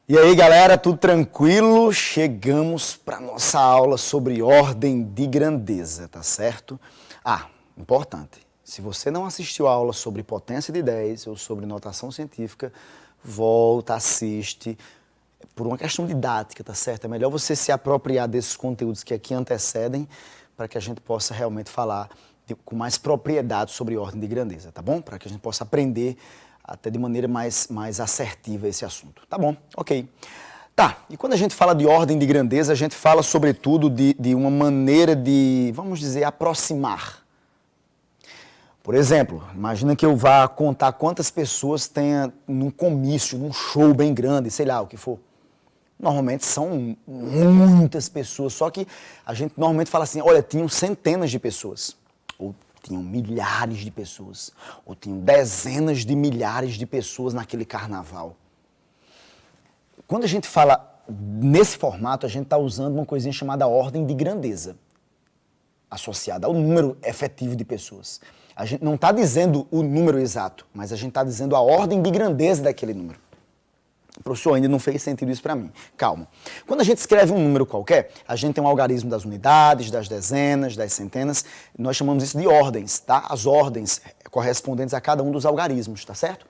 E aí, galera, tudo tranquilo? Chegamos para nossa aula sobre ordem de grandeza, tá certo? Importante, se você não assistiu a aula sobre potência de 10 ou sobre notação científica, volta, assiste, por uma questão didática, tá certo? É melhor você se apropriar desses conteúdos que aqui antecedem para que a gente possa realmente falar com mais propriedade sobre ordem de grandeza, tá bom? Para que a gente possa aprender até de maneira mais assertiva esse assunto. Tá bom, ok. Tá, e quando a gente fala de ordem de grandeza, a gente fala sobretudo de uma maneira de, vamos dizer, aproximar. Por exemplo, imagina que eu vá contar quantas pessoas tenha num comício, num show bem grande, sei lá, o que for. Normalmente são muitas pessoas, só que a gente normalmente fala assim, olha, tinham centenas de pessoas. Ou tinham milhares de pessoas, ou tinham dezenas de milhares de pessoas naquele carnaval. Quando a gente fala nesse formato, a gente está usando uma coisinha chamada ordem de grandeza, associada ao número efetivo de pessoas. A gente não está dizendo o número exato, mas a gente está dizendo a ordem de grandeza daquele número. Professor, ainda não fez sentido isso para mim. Calma. Quando a gente escreve um número qualquer, a gente tem um algarismo das unidades, das dezenas, das centenas. Nós chamamos isso de ordens, tá? As ordens correspondentes a cada um dos algarismos, tá certo?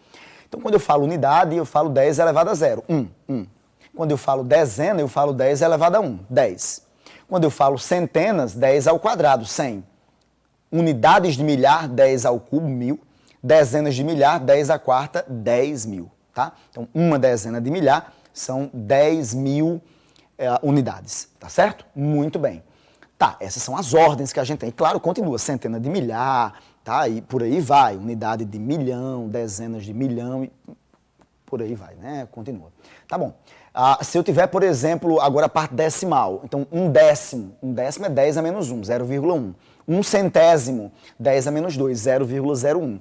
Então, quando eu falo unidade, eu falo 10 elevado a 0. 1. Quando eu falo dezena, eu falo 10 elevado a 1. 10. Quando eu falo centenas, 10 ao quadrado. 100. Unidades de milhar, 10 ao cubo, 1000. Dezenas de milhar, 10 à quarta, 10.000. Tá? Então, uma dezena de milhar são 10.000 unidades, tá certo? Muito bem. Tá, essas são as ordens que a gente tem. Claro, continua, centena de milhar, tá? E por aí vai, unidade de milhão, dezenas de milhão, e por aí vai, né? Continua. Tá bom. Se eu tiver, por exemplo, agora a parte decimal, então um décimo é 10 a menos 1, 0,1. Um centésimo, 10 a menos 2, 0,01.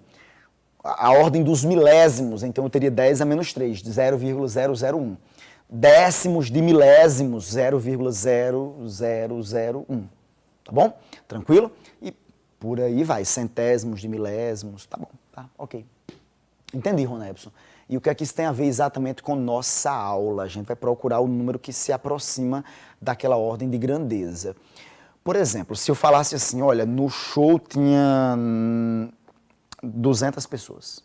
A ordem dos milésimos, então eu teria 10 a menos 3, 0,001. Décimos de milésimos, 0,0001. Tá bom? Tranquilo? E por aí vai, centésimos de milésimos, tá bom, tá, ok. Entendi, Ronebson. E o que é que isso tem a ver exatamente com nossa aula? A gente vai procurar o número que se aproxima daquela ordem de grandeza. Por exemplo, se eu falasse assim, olha, no show tinha 200 pessoas.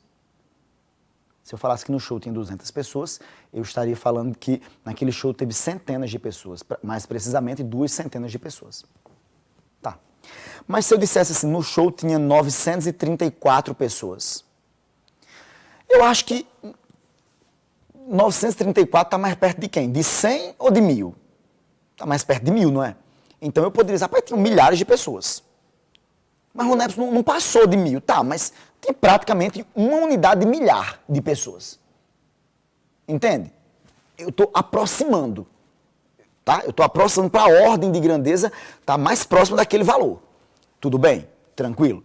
Se eu falasse que no show tinha 200 pessoas, eu estaria falando que naquele show teve centenas de pessoas, mais precisamente 2 centenas de pessoas. Tá. Mas se eu dissesse assim, no show tinha 934 pessoas, eu acho que 934 está mais perto de quem? De 100 ou de 1000? Está mais perto de 1000, não é? Então eu poderia dizer, rapaz, tinham milhares de pessoas. Mas o Ronebson não passou de 1000, tá, mas tem praticamente uma unidade de milhar de pessoas. Entende? Eu estou aproximando, tá? Eu estou aproximando para a ordem de grandeza, tá mais próximo daquele valor. Tudo bem? Tranquilo?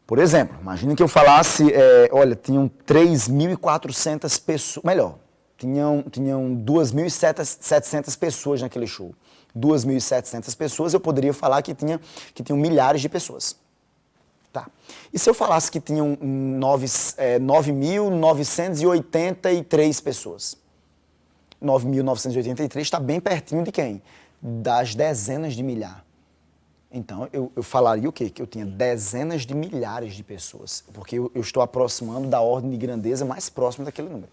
Por exemplo, imagine que eu falasse, olha, tinham 3.400 pessoas, melhor, tinham 2.700 pessoas naquele show. 2.700 pessoas, eu poderia falar que tinham milhares de pessoas. Tá. E se eu falasse que tinham 9.983 pessoas? 9.983 está bem pertinho de quem? Das dezenas de milhar. Então, eu falaria o quê? Que eu tinha dezenas de milhares de pessoas, porque eu estou aproximando da ordem de grandeza mais próxima daquele número.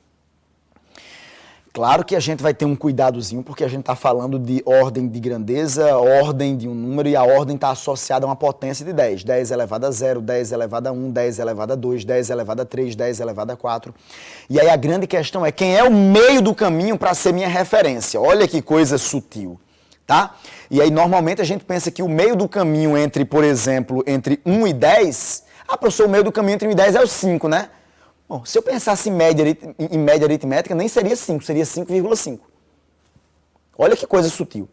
Claro que a gente vai ter um cuidadozinho, porque a gente está falando de ordem de grandeza, ordem de um número, e a ordem está associada a uma potência de 10. 10 elevado a 0, 10 elevado a 1, 10 elevado a 2, 10 elevado a 3, 10 elevado a 4. E aí a grande questão é quem é o meio do caminho para ser minha referência. Olha que coisa sutil, tá? E aí normalmente a gente pensa que o meio do caminho entre, por exemplo, entre 1 e 10, professor, o meio do caminho entre 1 e 10 é o 5, né? Bom, se eu pensasse em média aritmética, nem seria 5, seria 5,5. Olha que coisa sutil.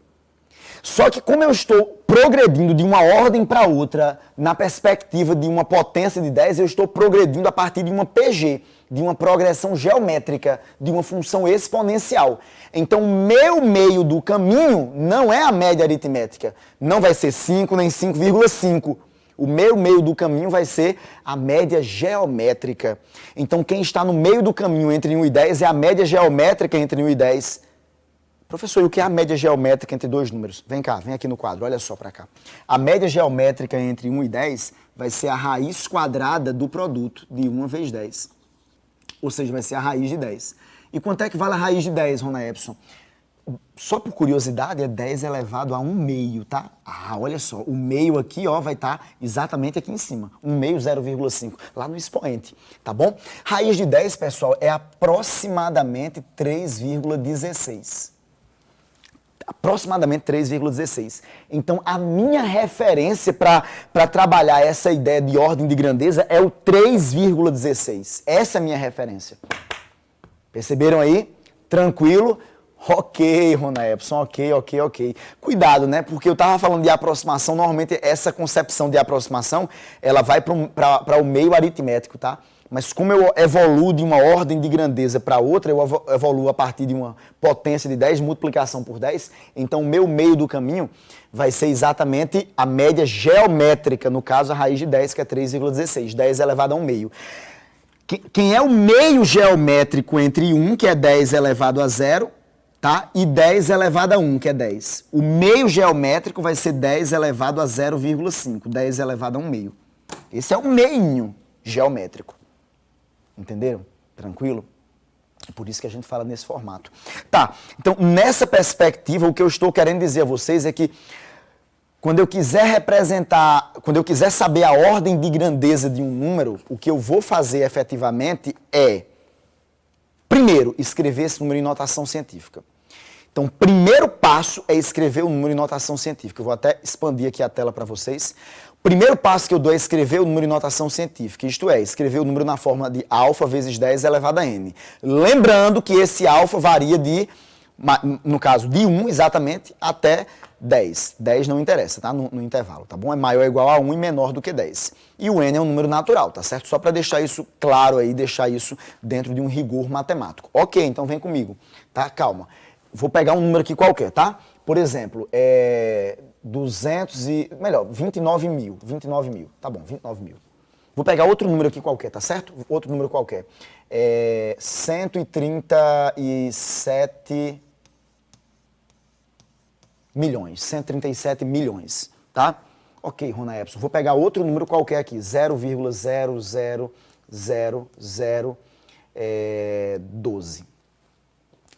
Só que como eu estou progredindo de uma ordem para outra, na perspectiva de uma potência de 10, eu estou progredindo a partir de uma PG, de uma progressão geométrica, de uma função exponencial. Então, meu meio do caminho não é a média aritmética. Não vai ser 5 nem 5,5. O meio do caminho vai ser a média geométrica. Então, quem está no meio do caminho entre 1 e 10 é a média geométrica entre 1 e 10. Professor, e o que é a média geométrica entre dois números? Vem cá, vem aqui no quadro, olha só para cá. A média geométrica entre 1 e 10 vai ser a raiz quadrada do produto de 1 vezes 10. Ou seja, vai ser a raiz de 10. E quanto é que vale a raiz de 10, Rona Epson? Só por curiosidade, é 10 elevado a 1 meio, tá? Ah, olha só, o meio aqui, ó, vai estar exatamente aqui em cima. 1 meio, 0,5, lá no expoente, tá bom? Raiz de 10, pessoal, é aproximadamente 3,16. Aproximadamente 3,16. Então, a minha referência para trabalhar essa ideia de ordem de grandeza é o 3,16. Essa é a minha referência. Perceberam aí? Tranquilo? Ok, Rona Epson, ok. Cuidado, né? Porque eu estava falando de aproximação, normalmente essa concepção de aproximação, ela vai para o meio aritmético, tá? Mas como eu evoluo de uma ordem de grandeza para outra, eu evoluo a partir de uma potência de 10, multiplicação por 10, então o meu meio do caminho vai ser exatamente a média geométrica, no caso a raiz de 10, que é 3,16, 10 elevado a 1 meio. Quem é o meio geométrico entre 1, que é 10 elevado a 0, tá? E 10 elevado a 1, que é 10. O meio geométrico vai ser 10 elevado a 0,5, 10 elevado a 1 meio. Esse é o meio geométrico. Entenderam? Tranquilo? É por isso que a gente fala nesse formato. Tá, então nessa perspectiva, o que eu estou querendo dizer a vocês é que quando eu quiser representar, quando eu quiser saber a ordem de grandeza de um número, o que eu vou fazer efetivamente é, primeiro, escrever esse número em notação científica. Então, o primeiro passo é escrever o número em notação científica. Eu vou até expandir aqui a tela para vocês. O primeiro passo que eu dou é escrever o número em notação científica, isto é, escrever o número na forma de alfa vezes 10 elevado a n. Lembrando que esse alfa varia de, no caso, de 1 exatamente até 10. 10 não interessa, tá? No intervalo, tá bom? É maior ou igual a 1 e menor do que 10. E o n é um número natural, tá certo? Só para deixar isso claro aí, deixar isso dentro de um rigor matemático. Ok, então vem comigo, tá? Calma. Vou pegar um número aqui qualquer, tá? Por exemplo, 29 mil. Tá bom, 29 mil. Vou pegar outro número aqui qualquer, tá certo? Outro número qualquer. 137 milhões. 137 milhões, tá? Ok, Rona Epson. Vou pegar outro número qualquer aqui. 0,00012.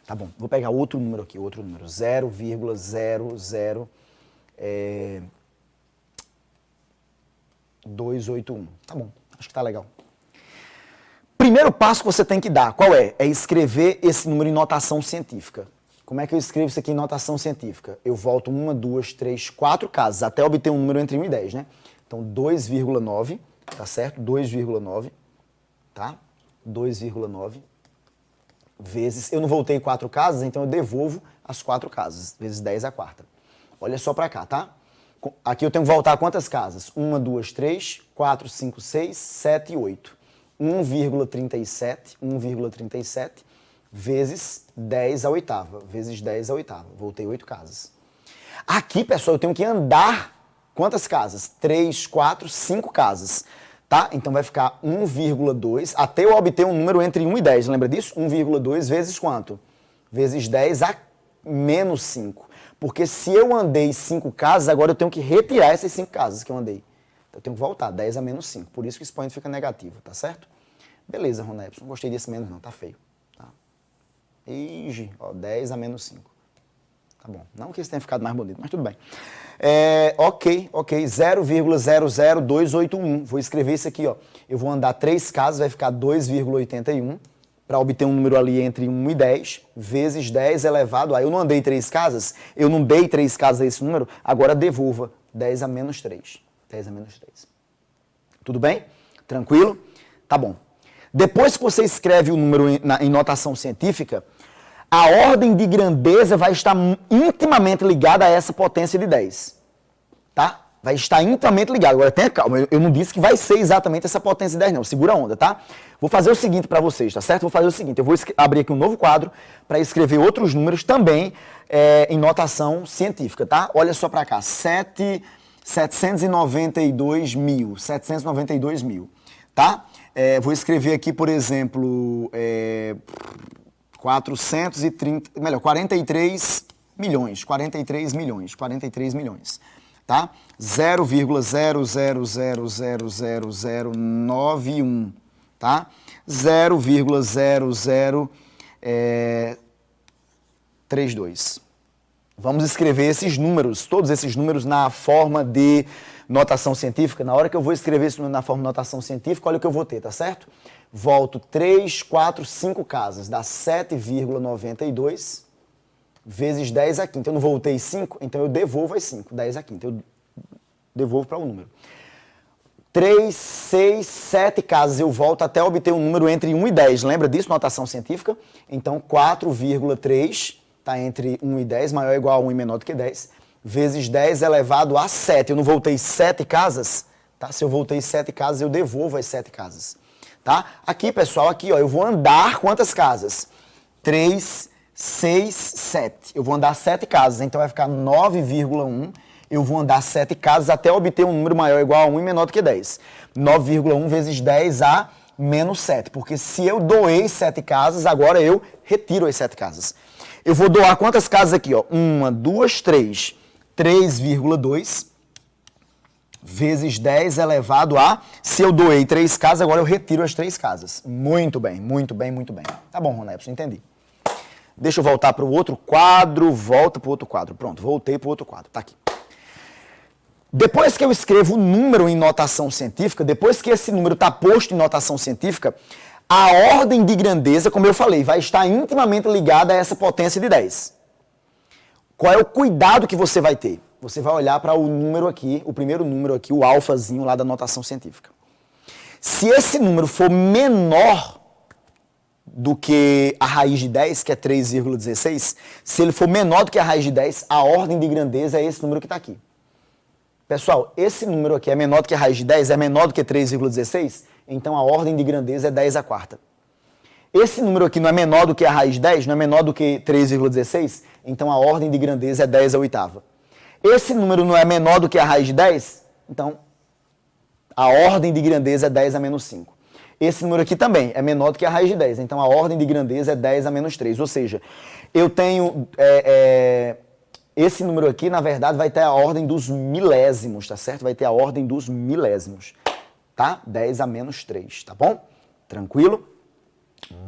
Tá bom, vou pegar outro número aqui, 0,00281. Tá bom, acho que tá legal. Primeiro passo que você tem que dar, qual é? É escrever esse número em notação científica. Como é que eu escrevo isso aqui em notação científica? Eu volto 1, 2, 3, 4 casas, até obter um número entre 1 e 10, né? Então, 2,9, tá certo? 2,9, tá? 2,9. Vezes, eu não voltei 4 casas, então eu devolvo as 4 casas, vezes 10 a quarta. Olha só pra cá, tá? Aqui eu tenho que voltar quantas casas? 1, 2, 3, 4, 5, 6, 7 e 8. 1,37 vezes 10 a oitava, vezes 10 a oitava. Voltei 8 casas. Aqui, pessoal, eu tenho que andar quantas casas? 3, 4, 5 casas. Tá? Então vai ficar 1,2, até eu obter um número entre 1 e 10, lembra disso? 1,2 vezes quanto? Vezes 10 a menos 5. Porque se eu andei 5 casas, agora eu tenho que retirar essas 5 casas que eu andei. Então eu tenho que voltar, 10 a menos 5. Por isso que o expoente fica negativo, tá certo? Beleza, Rona Epson, não gostei desse menos não, tá feio. Tá? Ixi, ó, 10 a menos 5. Tá bom, não que esse tenha ficado mais bonito, mas tudo bem. Ok, 0,00281. Vou escrever isso aqui, ó. Eu vou andar 3 casas, vai ficar 2,81. Para obter um número ali entre 1 e 10, vezes 10 elevado a... Eu não andei 3 casas, eu não dei 3 casas a esse número, agora devolva 10 a menos 3. 10 a menos 3. Tudo bem? Tranquilo? Tá bom. Depois que você escreve o número em notação científica, a ordem de grandeza vai estar intimamente ligada a essa potência de 10. Tá? Vai estar intimamente ligado. Agora tenha calma, eu não disse que vai ser exatamente essa potência de 10 não. Segura a onda, tá? Vou fazer o seguinte para vocês, tá certo? Vou fazer o seguinte, eu vou abrir aqui um novo quadro para escrever outros números também em notação científica, tá? Olha só para cá, 7 792 mil, tá? Vou escrever aqui, por exemplo, 43 milhões, tá? 0,00000091, tá? 0,0032. Vamos escrever esses números, todos esses números na forma de notação científica. Na hora que eu vou escrever esse número na forma de notação científica, olha o que eu vou ter, tá certo? Volto 3, 4, 5 casas, dá 7,92 vezes 10 à quinta. Eu não voltei 5, então eu devolvo as 5, 10 à quinta. Eu devolvo para o número. 3, 6, 7 casas, eu volto até obter um número entre 1 e 10. Lembra disso, notação científica? Então, 4,3 está entre 1 e 10, maior ou igual a 1 e menor do que 10, vezes 10 elevado a 7. Eu não voltei 7 casas, tá? Se eu voltei 7 casas, eu devolvo as 7 casas, tá? Aqui, pessoal, aqui, ó, eu vou andar quantas casas? 3, 6, 7. Eu vou andar 7 casas, então vai ficar 9,1. Eu vou andar 7 casas até obter um número maior ou igual a 1 e menor do que 10. 9,1 vezes 10 a menos 7, porque se eu doei 7 casas, agora eu retiro as 7 casas. Eu vou doar quantas casas aqui, ó? 1, 2, 3. 3,2 vezes 10 elevado a... Se eu doei 3 casas, agora eu retiro as 3 casas. Muito bem, muito bem, muito bem. Tá bom, Ronepson, entendi. Deixa eu voltar para o outro quadro. Volta para o outro quadro. Pronto, voltei para o outro quadro. Tá aqui. Depois que eu escrevo o número em notação científica, depois que esse número está posto em notação científica, a ordem de grandeza, como eu falei, vai estar intimamente ligada a essa potência de 10. Qual é o cuidado que você vai ter? Você vai olhar para o número aqui, o primeiro número aqui, o alfazinho lá da notação científica. Se esse número for menor do que a raiz de 10, que é 3,16, se ele for menor do que a raiz de 10, a ordem de grandeza é esse número que está aqui. Pessoal, esse número aqui é menor do que a raiz de 10, é menor do que 3,16, então a ordem de grandeza é 10 à quarta. Esse número aqui não é menor do que a raiz de 10, não é menor do que 3,16, então a ordem de grandeza é 10 à oitava. Esse número não é menor do que a raiz de 10, então a ordem de grandeza é 10 a menos 5. Esse número aqui também é menor do que a raiz de 10, então a ordem de grandeza é 10 a menos 3. Ou seja, eu tenho... esse número aqui, na verdade, vai ter a ordem dos milésimos, tá certo? Vai ter a ordem dos milésimos, tá? 10 a menos 3, tá bom? Tranquilo?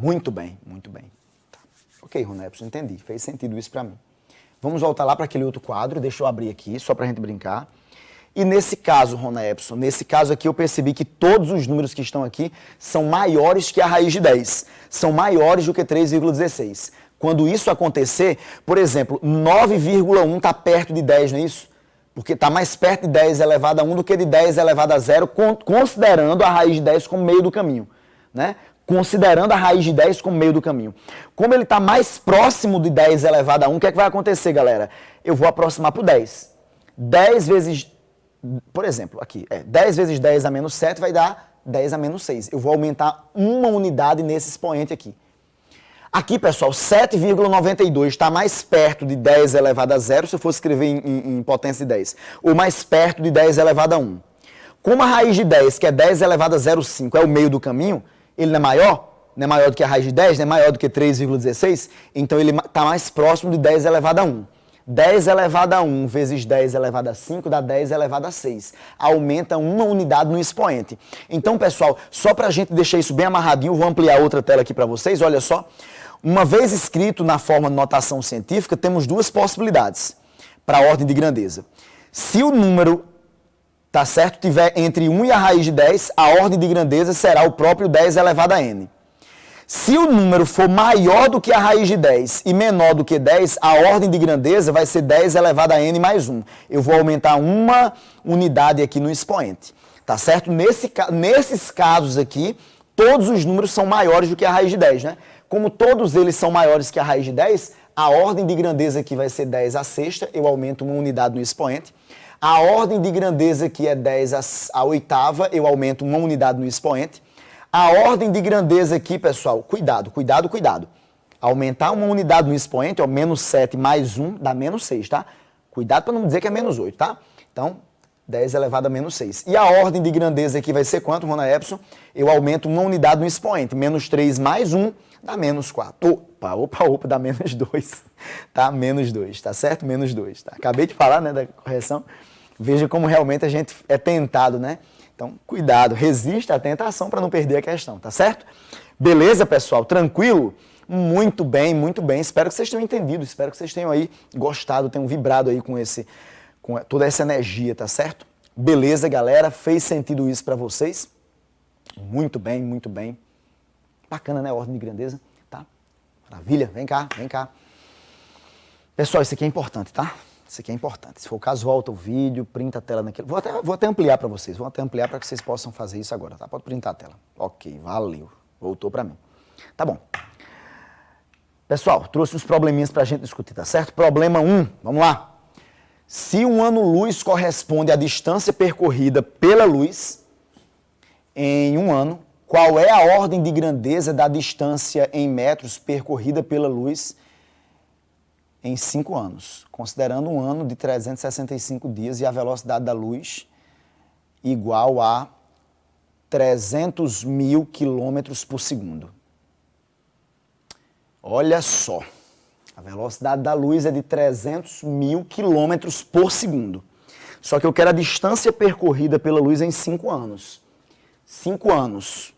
Muito bem, muito bem. Tá. Ok, Ronepson, entendi. Fez sentido isso pra mim. Vamos voltar lá para aquele outro quadro, deixa eu abrir aqui, só pra gente brincar. E nesse caso, Ronepson, nesse caso aqui eu percebi que todos os números que estão aqui são maiores que a raiz de 10. São maiores do que 3,16. Quando isso acontecer, por exemplo, 9,1 está perto de 10, não é isso? Porque está mais perto de 10 elevado a 1 do que de 10 elevado a 0, considerando a raiz de 10 como meio do caminho, né? Considerando a raiz de 10 como meio do caminho. Como ele está mais próximo de 10 elevado a 1, o que é que vai acontecer, galera? Eu vou aproximar para o 10. 10 vezes, por exemplo, aqui, 10 vezes 10 a menos 7 vai dar 10 a menos 6. Eu vou aumentar uma unidade nesse expoente aqui. Aqui, pessoal, 7,92 está mais perto de 10 elevado a 0, se eu for escrever em potência de 10, ou mais perto de 10 elevado a 1. Como a raiz de 10, que é 10 elevado a 0,5, é o meio do caminho, ele não é maior? Não é maior do que a raiz de 10? Não é maior do que 3,16? Então ele está mais próximo de 10 elevado a 1. 10 elevado a 1 vezes 10 elevado a 5 dá 10 elevado a 6. Aumenta uma unidade no expoente. Então, pessoal, só para a gente deixar isso bem amarradinho, vou ampliar outra tela aqui para vocês, olha só. Uma vez escrito na forma de notação científica, temos duas possibilidades para a ordem de grandeza. Se o número, tá certo, tiver entre 1 e a raiz de 10, a ordem de grandeza será o próprio 10 elevado a n. Se o número for maior do que a raiz de 10 e menor do que 10, a ordem de grandeza vai ser 10 elevado a n mais 1. Eu vou aumentar uma unidade aqui no expoente, tá certo? Nesses casos aqui, todos os números são maiores do que a raiz de 10, né? Como todos eles são maiores que a raiz de 10, a ordem de grandeza aqui vai ser 10 à sexta, eu aumento uma unidade no expoente. A ordem de grandeza aqui é 10 à oitava, eu aumento uma unidade no expoente. A ordem de grandeza aqui, pessoal, cuidado, cuidado, cuidado. Aumentar uma unidade no expoente, ó, menos 7 mais 1 dá menos 6, tá? Cuidado para não dizer que é menos 8, tá? Então, 10 elevado a menos 6. E a ordem de grandeza aqui vai ser quanto, Rona Epson? Eu aumento uma unidade no expoente. Menos 3 mais 1 dá menos 4. Opa, dá menos 2. Tá? Menos 2, tá certo? Menos 2. Tá? Acabei de falar, né, da correção. Veja como realmente a gente é tentado, né? Então, cuidado, resista à tentação para não perder a questão, tá certo? Beleza, pessoal? Tranquilo? Muito bem, muito bem. Espero que vocês tenham entendido, espero que vocês tenham aí gostado, tenham vibrado aí com toda essa energia, tá certo? Beleza, galera? Fez sentido isso para vocês? Muito bem, muito bem. Bacana, né? Ordem de grandeza, tá? Maravilha, vem cá, vem cá. Pessoal, isso aqui é importante, tá? Isso aqui é importante. Se for o caso, volta o vídeo, printa a tela naquele... Vou até ampliar para vocês, vou até ampliar para que vocês possam fazer isso agora, tá? Pode printar a tela. Ok, valeu. Voltou para mim. Tá bom. Pessoal, trouxe uns probleminhas para a gente discutir, tá certo? Problema 1, vamos lá. Se um ano-luz corresponde à distância percorrida pela luz em um ano, qual é a ordem de grandeza da distância em metros percorrida pela luz em 5 anos, considerando um ano de 365 dias e a velocidade da luz igual a 300 mil quilômetros por segundo. Olha só, a velocidade da luz é de 300 mil quilômetros por segundo. Só que eu quero a distância percorrida pela luz em 5 anos. 5 anos,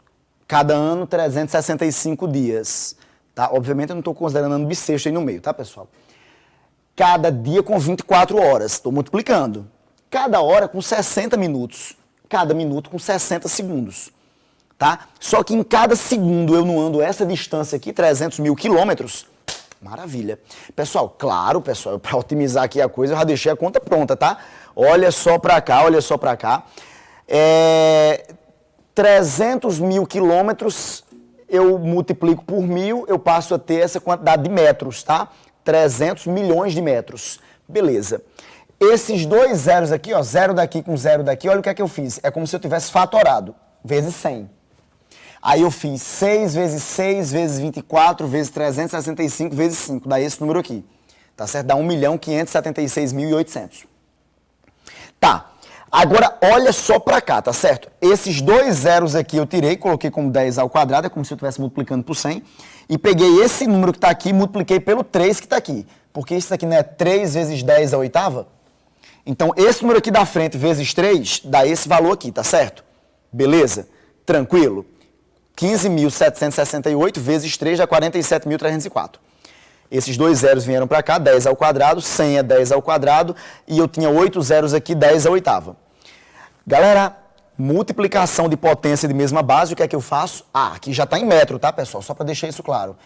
cada ano 365 dias. Tá? Obviamente eu não estou considerando ano bissexto aí no meio, tá, pessoal? Cada dia com 24 horas, estou multiplicando. Cada hora com 60 minutos, cada minuto com 60 segundos. Tá? Só que em cada segundo eu não ando essa distância aqui, 300 mil quilômetros. Maravilha. Pessoal, claro, pessoal, para otimizar aqui a coisa, eu já deixei a conta pronta, tá? Olha só para cá, olha só para cá. 300 mil quilômetros, eu multiplico por 1000, eu passo a ter essa quantidade de metros, tá? 300 milhões de metros. Beleza. Esses dois zeros aqui, ó, zero daqui com zero daqui, olha o que é que eu fiz. É como se eu tivesse fatorado, vezes 100. Aí eu fiz 6 vezes 6 vezes 24 vezes 365 vezes 5. Dá esse número aqui. Tá certo? Dá 1.576.800. Tá. Agora, olha só pra cá, tá certo? Esses dois zeros aqui eu tirei, coloquei como 10 ao quadrado, é como se eu estivesse multiplicando por 100. E peguei esse número que tá aqui e multipliquei pelo 3 que tá aqui. Porque isso aqui não é 3 vezes 10 à oitava? Então, esse número aqui da frente vezes 3 dá esse valor aqui, tá certo? Beleza? Tranquilo? 15.768 vezes 3 dá 47.304. Esses dois zeros vieram para cá, 10 ao quadrado, 100 é 10 ao quadrado, e eu tinha 8 zeros aqui, 10 à oitava. Galera, multiplicação de potência de mesma base, o que é que eu faço? Ah, aqui já está em metro, tá, pessoal? Só para deixar isso claro.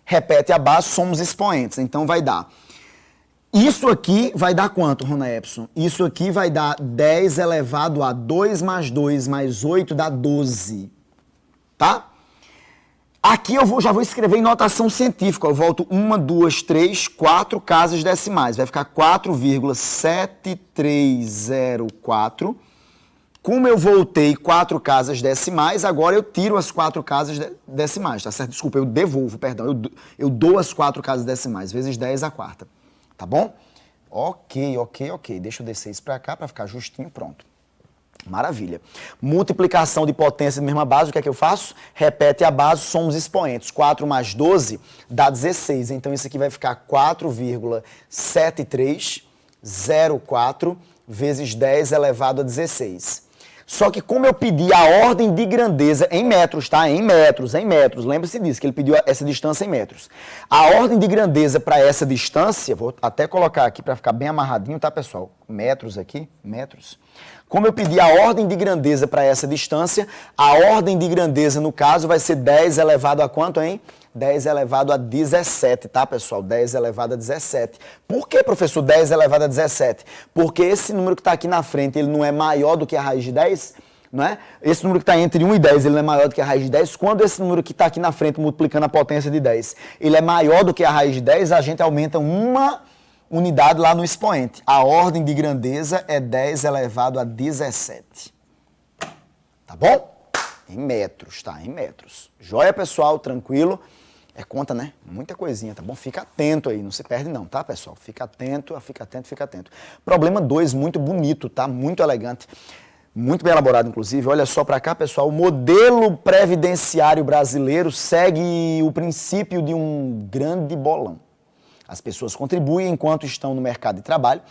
Repete a base, somos expoentes, então vai dar. Isso aqui vai dar quanto, Rona Epson? Isso aqui vai dar 10 elevado a 2 mais 2 mais 8 dá 12. Tá? Aqui eu já vou escrever em notação científica. Eu volto 1, 2, 3, 4 casas decimais. Vai ficar 4,7304. Como eu voltei 4 casas decimais, agora eu tiro as 4 casas decimais, tá certo? Desculpa, eu devolvo, perdão. Eu dou as 4 casas decimais, vezes 10 à quarta. Tá bom? Ok. Deixa eu descer isso pra cá pra ficar justinho, pronto. Maravilha. Multiplicação de potência de mesma base, o que é que eu faço? Repete a base, somos expoentes. 4 mais 12 dá 16. Então, isso aqui vai ficar 4,7304 vezes 10 elevado a 16. Só que como eu pedi a ordem de grandeza em metros, tá? Em metros. Lembre-se disso, que ele pediu essa distância em metros. A ordem de grandeza para essa distância, vou até colocar aqui para ficar bem amarradinho, tá, pessoal? Metros aqui, metros. Como eu pedi a ordem de grandeza para essa distância, a ordem de grandeza, no caso, vai ser 10 elevado a quanto, hein? 10 elevado a 17, tá, pessoal? 10 elevado a 17. Por que, professor, 10 elevado a 17? Porque esse número que está aqui na frente, ele não é maior do que a raiz de 10, não é? Esse número que está entre 1 e 10, ele não é maior do que a raiz de 10. Quando esse número que está aqui na frente, multiplicando a potência de 10, ele é maior do que a raiz de 10, a gente aumenta uma unidade lá no expoente. A ordem de grandeza é 10 elevado a 17. Tá bom? Em metros, tá? Em metros. Joia, pessoal? Tranquilo? É conta, né? Muita coisinha, tá bom? Fica atento aí, não se perde não, tá, pessoal? Fica atento, fica atento, fica atento. Problema 2, muito bonito, tá? Muito elegante. Muito bem elaborado, inclusive. Olha só para cá, pessoal. O modelo previdenciário brasileiro segue o princípio de um grande bolão. As pessoas contribuem enquanto estão no mercado de trabalho,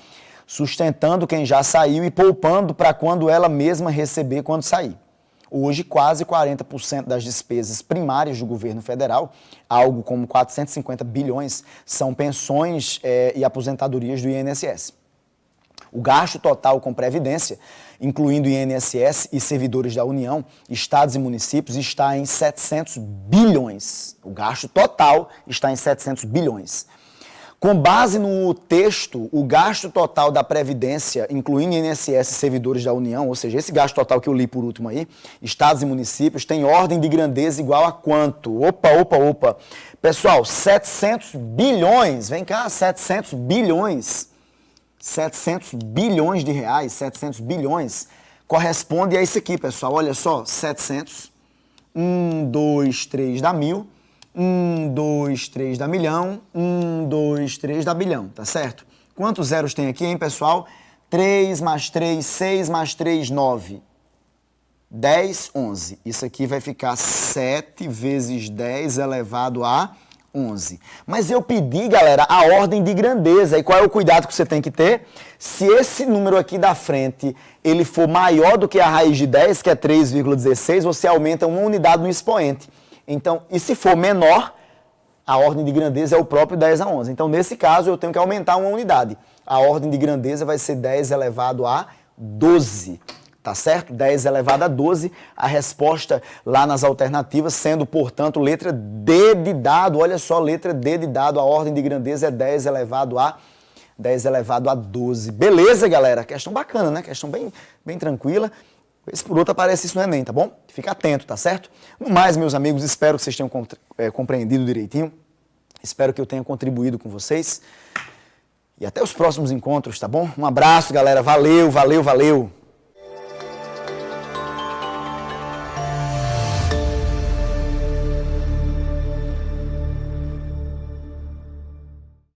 sustentando quem já saiu e poupando para quando ela mesma receber quando sair. Hoje, quase 40% das despesas primárias do governo federal, algo como 450 bilhões, são pensões e aposentadorias do INSS. O gasto total com previdência, incluindo INSS e servidores da União, estados e municípios, está em 700 bilhões. O gasto total está em 700 bilhões. Com base no texto, o gasto total da Previdência, incluindo INSS e servidores da União, ou seja, esse gasto total que eu li por último aí, estados e municípios, tem ordem de grandeza igual a quanto? Opa. Pessoal, 700 bilhões, vem cá, 700 bilhões. 700 bilhões de reais, 700 bilhões, corresponde a isso aqui, pessoal. Olha só, 700, 1, 2, 3 dá 1.000, 1, 2, 3 dá 1.000.000, 1, 2, 3 dá bilhão, tá certo? Quantos zeros tem aqui, hein, pessoal? 3 mais 3, 6 mais 3, 9. 10, 11. Isso aqui vai ficar 7 vezes 10 elevado a 11. Mas eu pedi, galera, a ordem de grandeza. E qual é o cuidado que você tem que ter? Se esse número aqui da frente, ele for maior do que a raiz de 10, que é 3,16, você aumenta uma unidade no expoente. Então, e se for menor, a ordem de grandeza é o próprio 10 a 11. Então, nesse caso, eu tenho que aumentar uma unidade. A ordem de grandeza vai ser 10 elevado a 12. Tá certo? 10 elevado a 12, a resposta lá nas alternativas, sendo, portanto, letra D de dado. Olha só, letra D de dado, a ordem de grandeza é 10 elevado a 12. Beleza, galera? Questão bacana, né? Questão bem tranquila. Vez por outra aparece isso no Enem, tá bom? Fica atento, tá certo? No mais, meus amigos, espero que vocês tenham compreendido direitinho. Espero que eu tenha contribuído com vocês. E até os próximos encontros, tá bom? Um abraço, galera. Valeu.